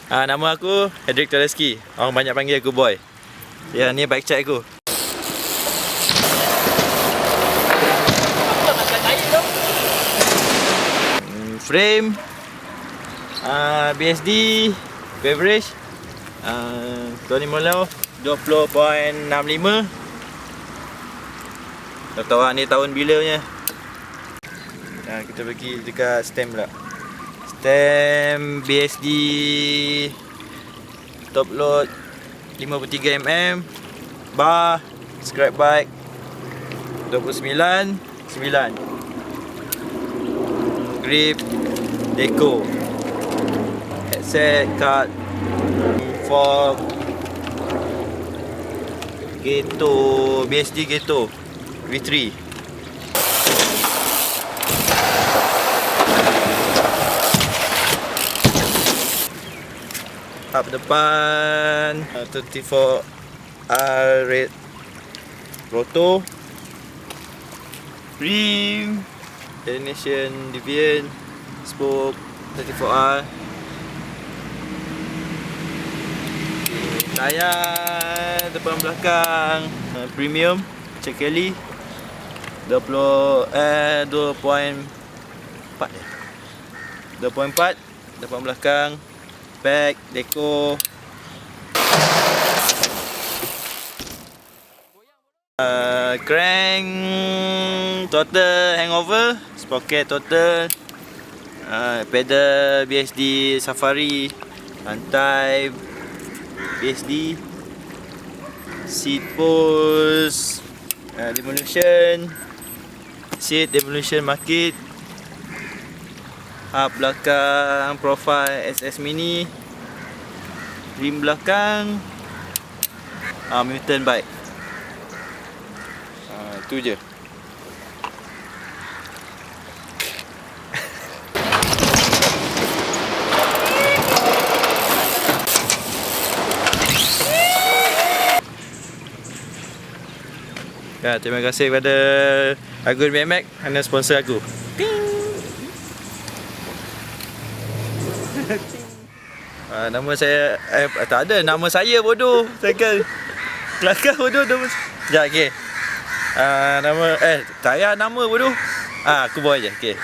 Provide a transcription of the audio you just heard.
Nama aku Hendrik Toleski. Orang banyak panggil aku Boy. Ya, ni bike check aku. Frame, BSD, beverage, Tony Molau 20.65. Tak tahu ni tahun bila punya. Kita pergi dekat stem pula. Stem BSD top load 53mm, bar scrap bike 29.9, grip deco, headset card, fork Geto, BSD Geto V3. Hub depan 34R red roto, rim Destination Deviant, spoke 34R, tayar depan belakang premium Cekeli 2.4 depan belakang, back deco, crank total hangover, sprocket total, pedal BSD Safari, rantai BSD, seat post Demolition, seat Demolition Market, hub belakang profile SS Mini, rim belakang Mutant bike. Itu je. Terima kasih kepada Agun BMX kerana sponsor aku. Nama saya tak ada nama saya bodoh. Cycle kelakar bodoh nama. Sekejap okey. Nama tayar nama bodoh. Aku bawa je okey.